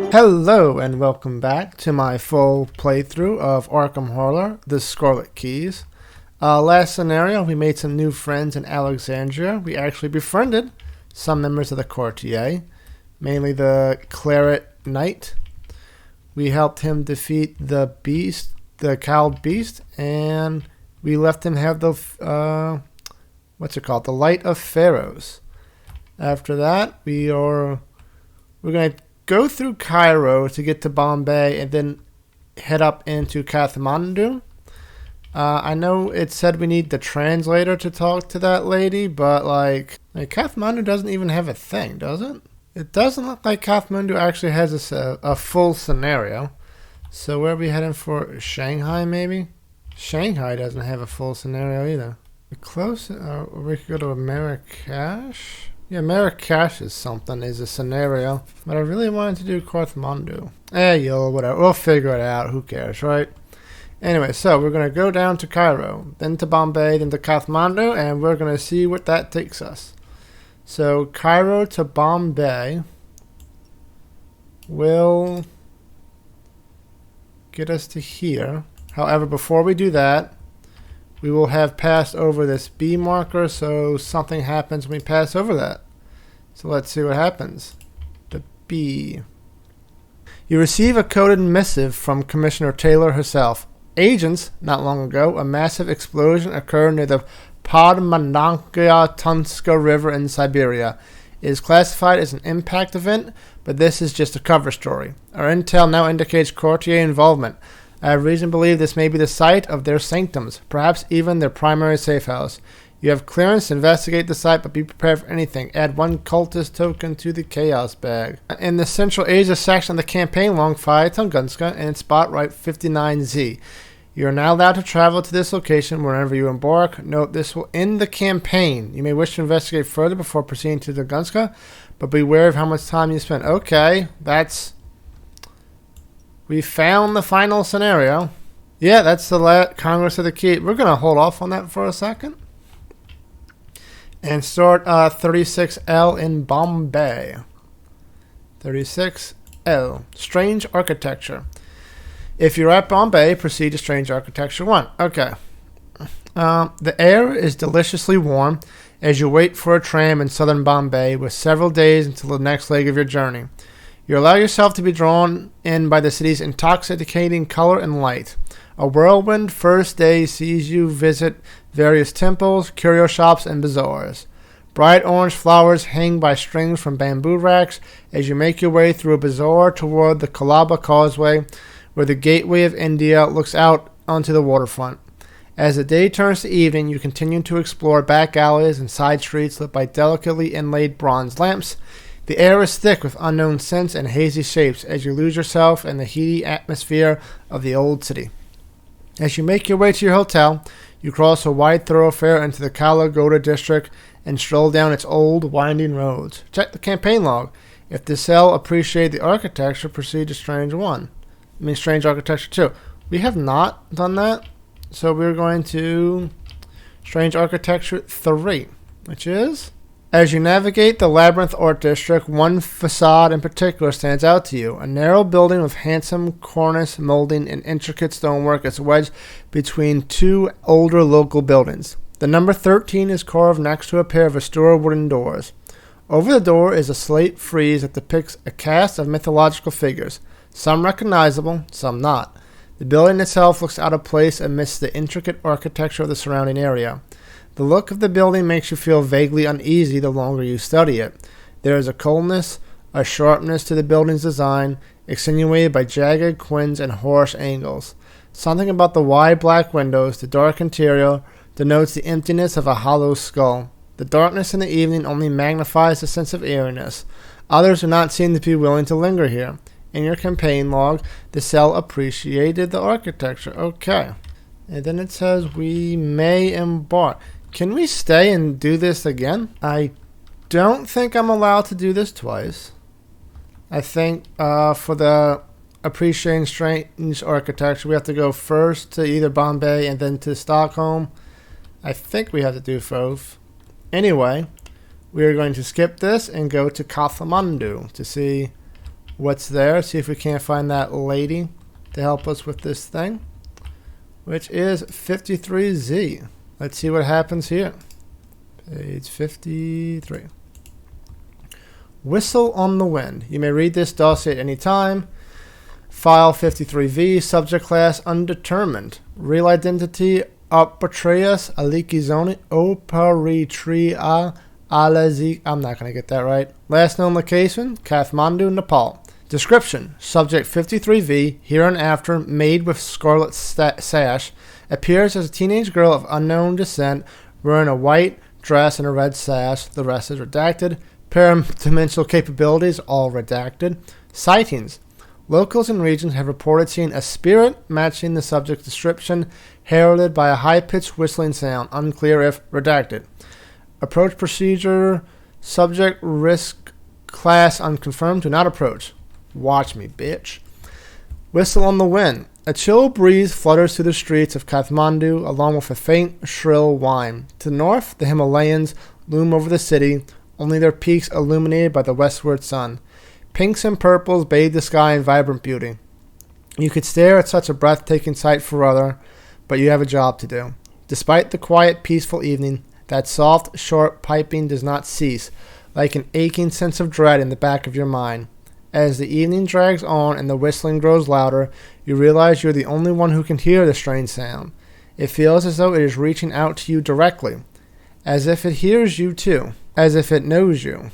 Hello and welcome back to my full playthrough of Arkham Horror, The Scarlet Keys. Last scenario, we made some new friends in Alexandria. We actually befriended some members of the courtier, mainly the Claret Knight. We helped him defeat the beast, the cowled beast, and we left him have the, the Light of Pharaohs. After that, we're going to go through Cairo to get to Bombay and then head up into Kathmandu. I know it said we need the translator to talk to that lady, but Kathmandu doesn't even have a thing, does it? It doesn't look like Kathmandu actually has a full scenario. So where are we heading for? Shanghai, maybe? Shanghai doesn't have a full scenario either. We could go to Marrakesh. Yeah, Marrakesh is a scenario. But I really wanted to do Kathmandu. Whatever. We'll figure it out. Who cares, right? Anyway, so we're going to go down to Cairo, then to Bombay, then to Kathmandu, and we're going to see what that takes us. So, Cairo to Bombay will get us to here. However, before we do that, we will have passed over this B marker, so something happens when we pass over that. So let's see what happens. The B. You receive a coded missive from Commissioner Taylor herself. Agents, not long ago, a massive explosion occurred near the Podmananka-Tunska River in Siberia. It is classified as an impact event, but this is just a cover story. Our intel now indicates courtier involvement. I have reason to believe this may be the site of their sanctums, perhaps even their primary safe house. You have clearance to investigate the site, but be prepared for anything. Add one cultist token to the chaos bag. In the Central Asia section of the campaign along Phaya Tunguska and spot right 59Z. You are now allowed to travel to this location wherever you embark. Note, this will end the campaign. You may wish to investigate further before proceeding to Tunguska, but beware of how much time you spend. Okay, we found the final scenario. Yeah, that's the Congress of the Key. We're going to hold off on that for a second. And start 36L in Bombay. 36L. Strange Architecture. If you're at Bombay, proceed to Strange Architecture 1. Okay. The air is deliciously warm as you wait for a tram in southern Bombay with several days until the next leg of your journey. You allow yourself to be drawn in by the city's intoxicating color and light. A whirlwind first day sees you visit various temples, curio shops, and bazaars. Bright orange flowers hang by strings from bamboo racks as you make your way through a bazaar toward the Colaba Causeway, where the gateway of India looks out onto the waterfront. As the day turns to evening, you continue to explore back alleys and side streets lit by delicately inlaid bronze lamps. The air is thick with unknown scents and hazy shapes as you lose yourself in the heady atmosphere of the old city. As you make your way to your hotel, you cross a wide thoroughfare into the Kala Goda district and stroll down its old, winding roads. Check the campaign log. If the cell appreciate the architecture, proceed to Strange Architecture 2. We have not done that, so we're going to Strange Architecture 3, which is... As you navigate the Labyrinth Art District, one facade in particular stands out to you. A narrow building with handsome cornice molding and intricate stonework is wedged between two older local buildings. The number 13 is carved next to a pair of Astura wooden doors. Over the door is a slate frieze that depicts a cast of mythological figures, some recognizable, some not. The building itself looks out of place amidst the intricate architecture of the surrounding area. The look of the building makes you feel vaguely uneasy the longer you study it. There is a coldness, a sharpness to the building's design, accentuated by jagged quins and harsh angles. Something about the wide black windows, the dark interior, denotes the emptiness of a hollow skull. The darkness in the evening only magnifies the sense of eeriness. Others do not seem to be willing to linger here. In your campaign log, the cell appreciated the architecture. Okay. And then it says we may embark. Can we stay and do this again? I don't think I'm allowed to do this twice. I think for the appreciating strange architecture, we have to go first to either Bombay and then to Stockholm. I think we have to do both. Anyway, we are going to skip this and go to Kathmandu to see what's there. See if we can't find that lady to help us with this thing, which is 53Z. Let's see what happens here. Page 53. Whistle on the Wind. You may read this dossier at any time. File 53V, subject class undetermined. Real identity Arpatrias Alikizoni Oparitria Alazi. I'm not going to get that right. Last known location, Kathmandu, Nepal. Description: subject 53V, hereinafter maid with scarlet sash, appears as a teenage girl of unknown descent, wearing a white dress and a red sash. The rest is redacted. Paradimensional capabilities, all redacted. Sightings: locals in regions have reported seeing a spirit matching the subject's description, heralded by a high-pitched whistling sound. Unclear if redacted. Approach procedure: subject risk class unconfirmed. Do not approach. Watch me, bitch. Whistle on the Wind. A chill breeze flutters through the streets of Kathmandu, along with a faint, shrill whine. To the north, the Himalayas loom over the city, only their peaks illuminated by the westward sun. Pinks and purples bathe the sky in vibrant beauty. You could stare at such a breathtaking sight forever, but you have a job to do. Despite the quiet, peaceful evening, that soft, short piping does not cease, like an aching sense of dread in the back of your mind. As the evening drags on and the whistling grows louder, you realize you're the only one who can hear the strange sound. It feels as though it is reaching out to you directly, as if it hears you too, as if it knows you.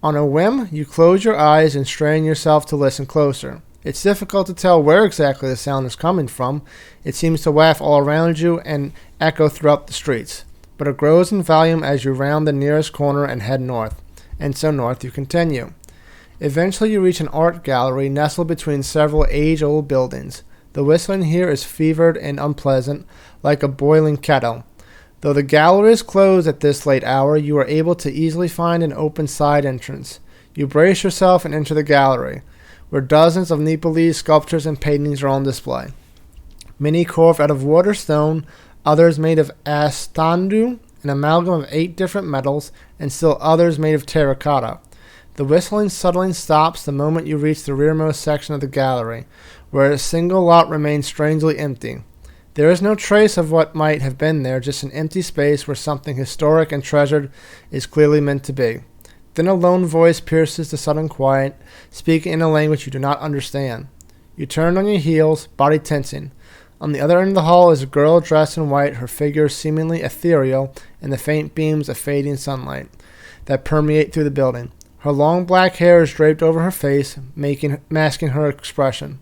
On a whim, you close your eyes and strain yourself to listen closer. It's difficult to tell where exactly the sound is coming from. It seems to waft all around you and echo throughout the streets, but it grows in volume as you round the nearest corner and head north, and so north you continue. Eventually you reach an art gallery nestled between several age-old buildings. The whistling here is fevered and unpleasant, like a boiling kettle. Though the gallery is closed at this late hour, you are able to easily find an open side entrance. You brace yourself and enter the gallery, where dozens of Nepalese sculptures and paintings are on display. Many carved out of water stone, others made of astandu, an amalgam of 8 different metals, and still others made of terracotta. The whistling suddenly stops the moment you reach the rearmost section of the gallery, where a single lot remains strangely empty. There is no trace of what might have been there, just an empty space where something historic and treasured is clearly meant to be. Then a lone voice pierces the sudden quiet, speaking in a language you do not understand. You turn on your heels, body tensing. On the other end of the hall is a girl dressed in white, her figure seemingly ethereal in the faint beams of fading sunlight that permeate through the building. Her long black hair is draped over her face, masking her expression.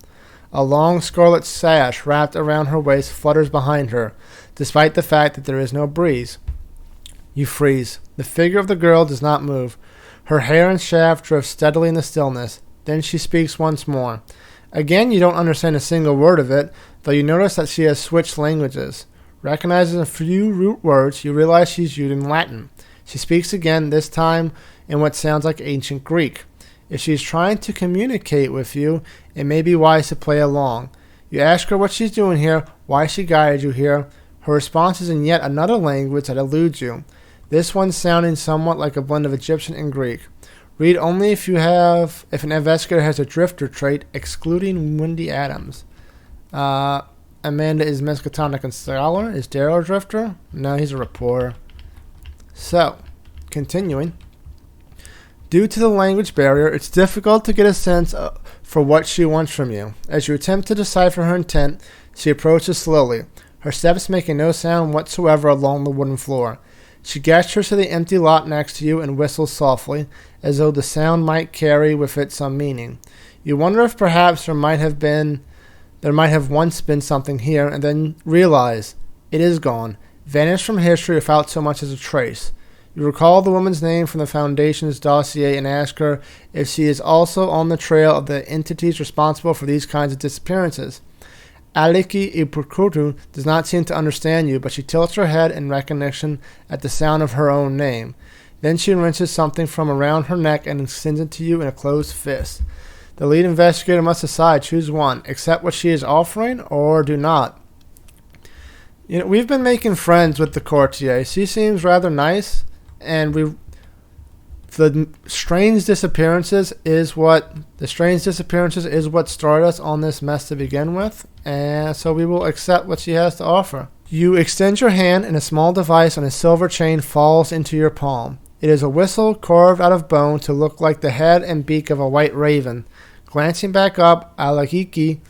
A long scarlet sash wrapped around her waist flutters behind her, despite the fact that there is no breeze. You freeze. The figure of the girl does not move. Her hair and shaft drift steadily in the stillness. Then she speaks once more. Again, you don't understand a single word of it, though you notice that she has switched languages. Recognizing a few root words, you realize she's using Latin. She speaks again, this time in what sounds like ancient Greek. If she's trying to communicate with you, it may be wise to play along. You ask her what she's doing here, why she guided you here. Her response is in yet another language that eludes you, this one sounding somewhat like a blend of Egyptian and Greek. Read only if an investigator has a drifter trait, excluding Wendy Adams. Amanda is Miskatonic and Scholar. Is Daryl a drifter? No, he's a reporter. So, continuing. Due to the language barrier, it's difficult to get a sense for what she wants from you. As you attempt to decipher her intent, she approaches slowly, her steps making no sound whatsoever along the wooden floor. She gestures to the empty lot next to you and whistles softly, as though the sound might carry with it some meaning. You wonder if perhaps there might have once been something here, and then realize it is gone, vanished from history without so much as a trace. You recall the woman's name from the Foundation's dossier and ask her if she is also on the trail of the entities responsible for these kinds of disappearances. Aliki Ipukutu does not seem to understand you, but she tilts her head in recognition at the sound of her own name. Then she wrenches something from around her neck and extends it to you in a closed fist. The lead investigator must decide, choose one, accept what she is offering, or do not. We've been making friends with the courtier. She seems rather nice, and we The strange disappearances is what started us on this mess to begin with, and so we will accept what she has to offer. You extend your hand, and a small device on a silver chain falls into your palm. It is a whistle carved out of bone to look like the head and beak of a white raven. Glancing back up, Alakiki,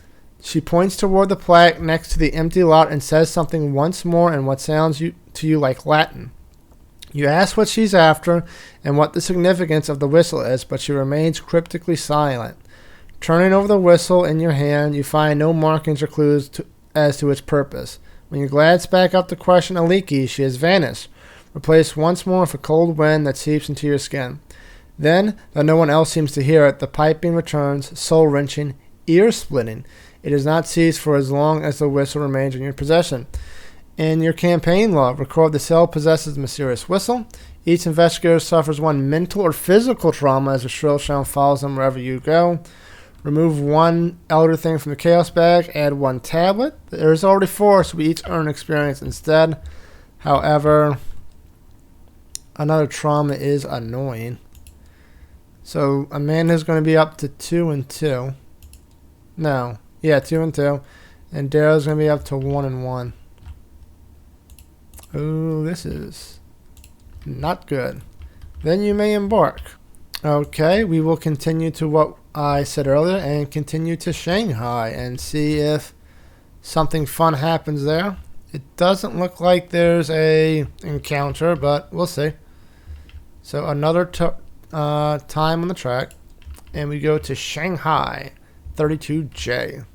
she points toward the plaque next to the empty lot and says something once more in what sounds to you like Latin. You ask what she's after and what the significance of the whistle is, but she remains cryptically silent. Turning over the whistle in your hand, you find no markings or clues as to its purpose. When you glance back up to question Aliki, she has vanished, replaced once more with a cold wind that seeps into your skin. Then, though no one else seems to hear it, the piping returns, soul-wrenching, ear-splitting. It does not cease for as long as the whistle remains in your possession. In your campaign log, record the cell possesses the mysterious whistle. Each investigator suffers one mental or physical trauma as the shrill sound follows them wherever you go. Remove one elder thing from the chaos bag. Add one tablet. There is already 4, so we each earn experience instead. However, another trauma is annoying. So Amanda's going to be up to 2 and 2. No. Yeah, 2 and 2. And Daryl's going to be up to 1 and 1. Oh, this is not good. Then you may embark. Okay, we will continue to what I said earlier and continue to Shanghai and see if something fun happens there. It doesn't look like there's a encounter, but we'll see. So another time on the track, and we go to Shanghai 32J.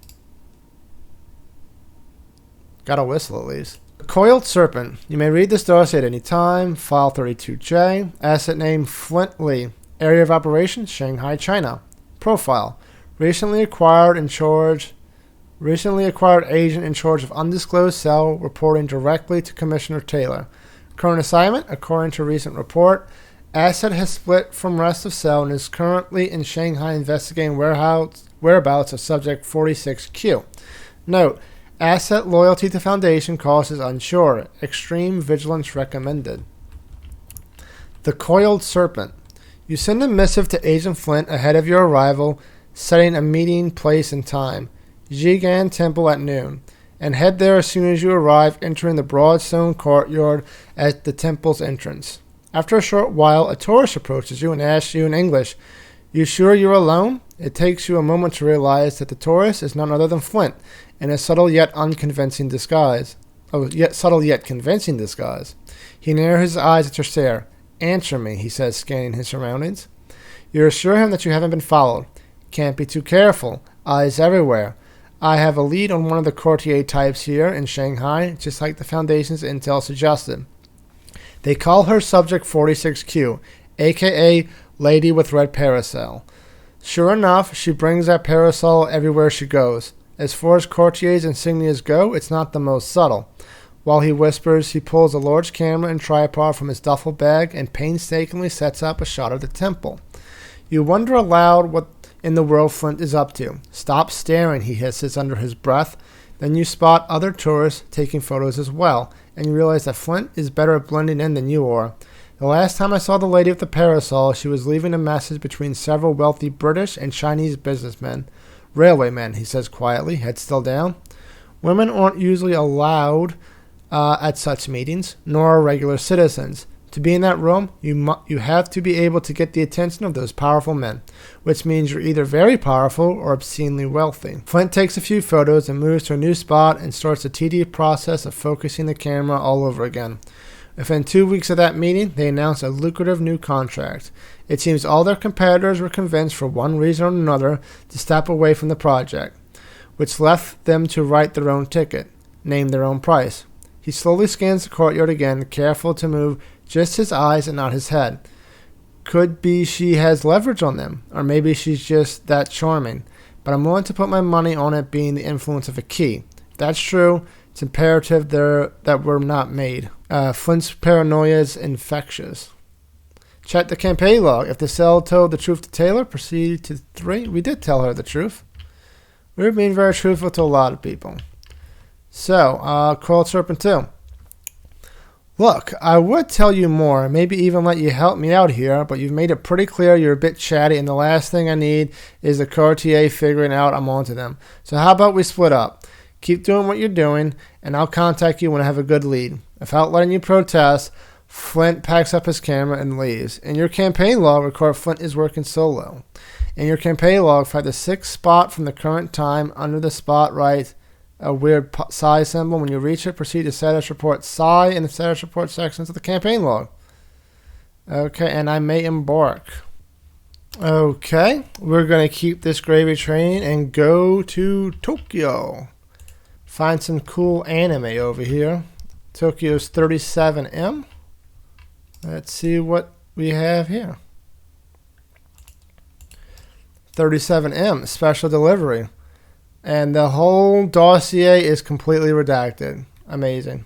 Got a whistle at least. Coiled Serpent. You may read this dossier at any time. File 32J. Asset name Flintley. Area of operation Shanghai, China. Profile. Recently acquired agent in charge of undisclosed cell reporting directly to Commissioner Taylor. Current assignment, according to recent report, asset has split from rest of cell and is currently in Shanghai investigating whereabouts of subject 46Q. Note, asset loyalty to Foundation cause is unsure. Extreme vigilance recommended. The Coiled Serpent. You send a missive to Agent Flint ahead of your arrival, setting a meeting place and time. Jigan Temple at noon. And head there as soon as you arrive, entering the broad stone courtyard at the temple's entrance. After a short while, a tourist approaches you and asks you in English, "You sure you're alone?" It takes you a moment to realize that the tourist is none other than Flint, in a subtle yet convincing disguise. He narrows his eyes at your stare. "Answer me," he says, scanning his surroundings. You assure him that you haven't been followed. "Can't be too careful. Eyes everywhere. I have a lead on one of the courtier types here in Shanghai, just like the Foundation's intel suggested. They call her Subject 46Q, a.k.a. Lady with Red Parasol. Sure enough, she brings that parasol everywhere she goes. As far as courtier's insignias go, it's not the most subtle." While he whispers, he pulls a large camera and tripod from his duffel bag and painstakingly sets up a shot of the temple. You wonder aloud what in the world Flint is up to. "Stop staring," he hisses under his breath. Then you spot other tourists taking photos as well, and you realize that Flint is better at blending in than you are. "The last time I saw the lady with the parasol, she was leaving a message between several wealthy British and Chinese businessmen. Railwaymen," he says quietly, head still down. "Women aren't usually allowed at such meetings, nor are regular citizens. To be in that room, you have to be able to get the attention of those powerful men, which means you're either very powerful or obscenely wealthy." Flint takes a few photos and moves to a new spot and starts the tedious process of focusing the camera all over again. Within 2 weeks of that meeting, they announced a lucrative new contract. It seems all their competitors were convinced for one reason or another to step away from the project, which left them to write their own ticket, name their own price. He slowly scans the courtyard again, careful to move just his eyes and not his head. Could be she has leverage on them, or maybe she's just that charming. But I'm willing to put my money on it being the influence of a key. If that's true, it's imperative that we're not made. Flint's paranoia is infectious. Check the campaign log. If the cell told the truth to Taylor, proceed to 3. We did tell her the truth. We were being very truthful to a lot of people. So, Coiled Serpent 2. Look, I would tell you more, maybe even let you help me out here, but you've made it pretty clear you're a bit chatty, and the last thing I need is the courtier figuring out I'm onto them. So how about we split up? Keep doing what you're doing, and I'll contact you when I have a good lead. Without letting you protest, Flint packs up his camera and leaves. In your campaign log, record Flint is working solo. In your campaign log, find the 6th spot from the current time. Under the spot, write a weird psi symbol. When you reach it, proceed to status report psi in the status report sections of the campaign log. Okay, and I may embark. Okay, we're going to keep this gravy train and go to Tokyo. Find some cool anime over here. Tokyo's 37M. Let's see what we have here. 37M, special delivery. And the whole dossier is completely redacted. Amazing.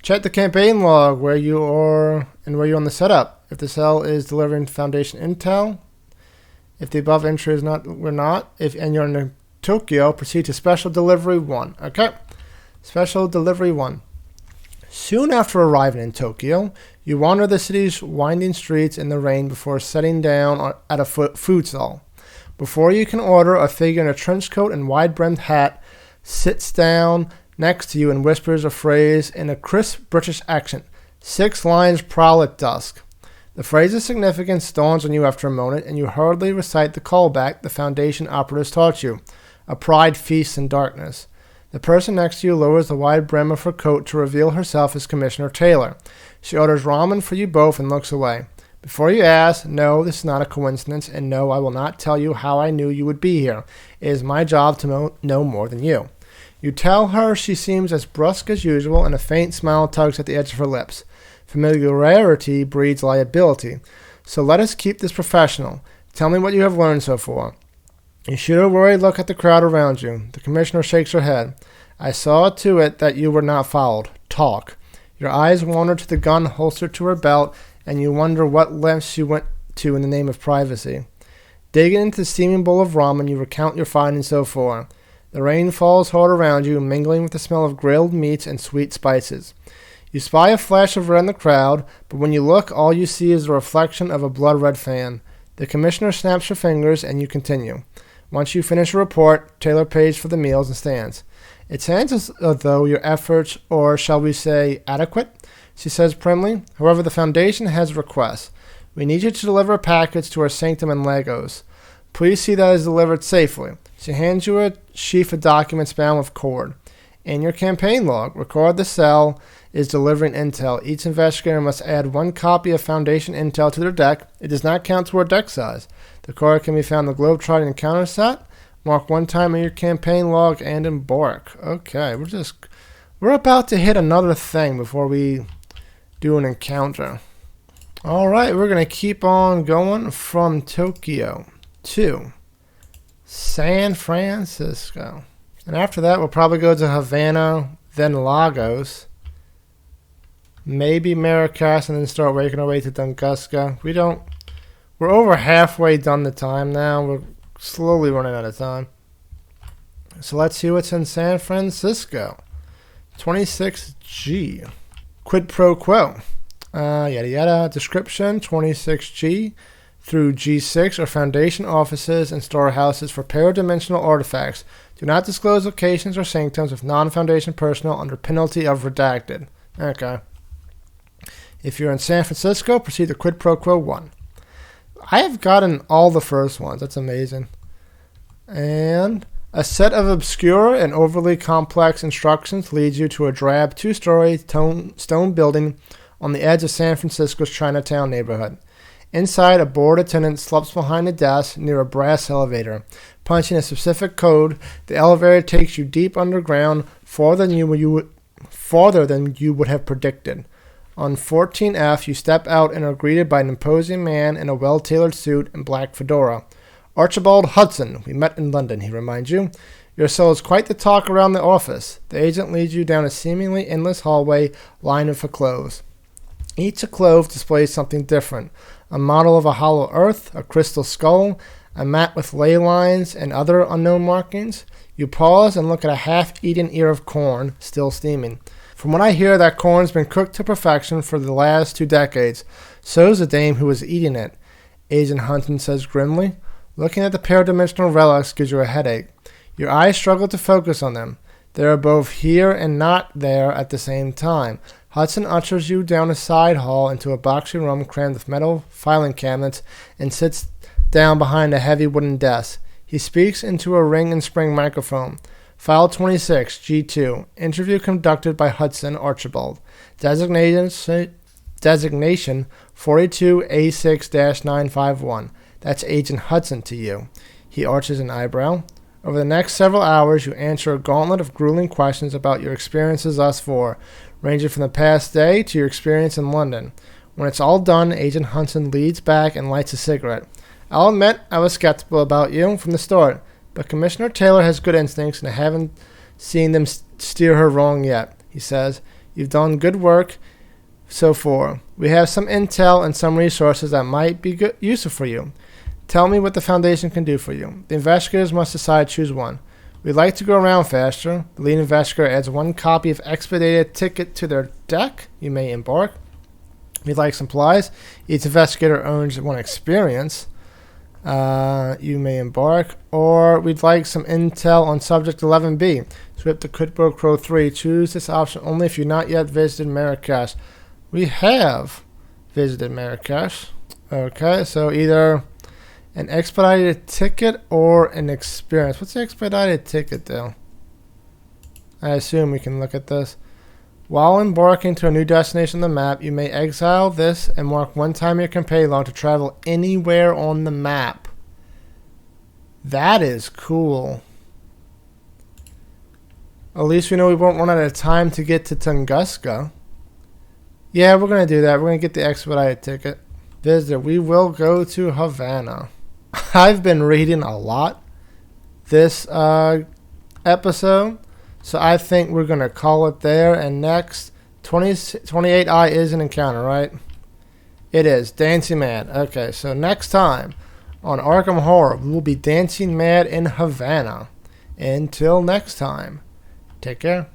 Check the campaign log where you are and where you're on the setup. If the cell is delivering Foundation intel, if the above entry is not, we're not. And you're in Tokyo, proceed to Special Delivery 1. Okay. Special Delivery 1. Soon after arriving in Tokyo, you wander the city's winding streets in the rain before setting down at a food stall. Before you can order, a figure in a trench coat and wide-brimmed hat sits down next to you and whispers a phrase in a crisp British accent. 6 lions prowl at dusk. The phrase's significance dawns on you after a moment, and you hurriedly recite the callback the Foundation operatives taught you. A pride feasts in darkness. The person next to you lowers the wide brim of her coat to reveal herself as Commissioner Taylor. She orders ramen for you both and looks away. Before you ask, no, this is not a coincidence, and no, I will not tell you how I knew you would be here. It is my job to know more than you. You tell her she seems as brusque as usual, and a faint smile tugs at the edge of her lips. Familiarity breeds liability. So let us keep this professional. Tell me what you have learned so far. You shoot a worried look at the crowd around you. The Commissioner shakes her head. I saw to it that you were not followed. Talk. Your eyes wander to the gun holstered to her belt, and you wonder what lengths she went to in the name of privacy. Digging into the steaming bowl of ramen, you recount your findings so far. The rain falls hard around you, mingling with the smell of grilled meats and sweet spices. You spy a flash of red in the crowd, but when you look, all you see is the reflection of a blood-red fan. The Commissioner snaps her fingers, and you continue. Once you finish a report, Taylor pays for the meals and stands. It sounds as though your efforts, or shall we say, adequate, she says primly. However, the Foundation has requests. We need you to deliver a package to our sanctum in Lagos. Please see that it is delivered safely. She hands you a sheaf of documents bound with cord. In your campaign log, record the cell is delivering intel. Each investigator must add 1 copy of Foundation intel to their deck. It does not count toward deck size. The card can be found in the Globetrotting encounter set. Mark 1 time in your campaign log and embark. Okay, we're about to hit another thing before we do an encounter. Alright, we're going to keep on going from Tokyo to San Francisco. And after that, we'll probably go to Havana, then Lagos, maybe Maracas, and then start making our way to Tunguska. We're over halfway done the time now. We're slowly running out of time. So let's see what's in San Francisco. 26G. Quid pro quo. Yada yada. Description 26G through G6 are Foundation offices and storehouses for paradimensional artifacts. Do not disclose locations or sanctums of non-Foundation personnel under penalty of redacted. Okay. If you're in San Francisco, proceed to Quid Pro Quo 1. I have gotten all the first ones. That's amazing. And a set of obscure and overly complex instructions leads you to a drab 2-story stone building on the edge of San Francisco's Chinatown neighborhood. Inside, a bored attendant slups behind a desk near a brass elevator. Punching a specific code, the elevator takes you deep underground, farther than you would have predicted. On 14F, you step out and are greeted by an imposing man in a well-tailored suit and black fedora. Archibald Hudson, we met in London, he reminds you. Your cell is quite the talk around the office. The agent leads you down a seemingly endless hallway lined with clothes. Each clove displays something different. A model of a hollow earth, a crystal skull, a map with ley lines and other unknown markings. You pause and look at a half-eaten ear of corn, still steaming. From what I hear, that corn's been cooked to perfection for the last 2 decades. So's the dame who was eating it, Agent Hunton says grimly. Looking at the paradimensional relics gives you a headache. Your eyes struggle to focus on them. They are both here and not there at the same time. Hudson ushers you down a side hall into a boxy room crammed with metal filing cabinets and sits down behind a heavy wooden desk. He speaks into a ring and spring microphone. File 26, G2. Interview conducted by Hudson Archibald. Designation 42A6-951. That's Agent Hudson to you. He arches an eyebrow. Over the next several hours, you answer a gauntlet of grueling questions about your experiences thus far, ranging from the past day to your experience in London. When it's all done, Agent Hudson leads back and lights a cigarette. I'll admit I was skeptical about you from the start, but Commissioner Taylor has good instincts, and I haven't seen them steer her wrong yet, he says. You've done good work so far. We have some intel and some resources that might be useful for you. Tell me what the Foundation can do for you. The investigators must decide choose one. We'd like to go around faster. The lead investigator adds 1 copy of expedited ticket to their deck. You may embark. We'd like supplies. Each investigator owns 1 experience. You may embark. Or we'd like some intel on subject 11B. Swip to Quidbro Crow 3. Choose this option only if you've not yet visited Marrakesh. We have visited Marrakesh. Okay, so either an expedited ticket or an experience. What's the expedited ticket do? I assume we can look at this. While embarking to a new destination on the map, you may exile this and mark 1 time your campaign log to travel anywhere on the map. That is cool. At least we know we won't run out of time to get to Tunguska. Yeah, we're going to do that. We're going to get the expedited ticket. Visitor, we will go to Havana. I've been reading a lot this episode, so I think we're going to call it there. And next, 28I is an encounter, right? It is. Dancing Mad. Okay, so next time on Arkham Horror, we will be dancing mad in Havana. Until next time, take care.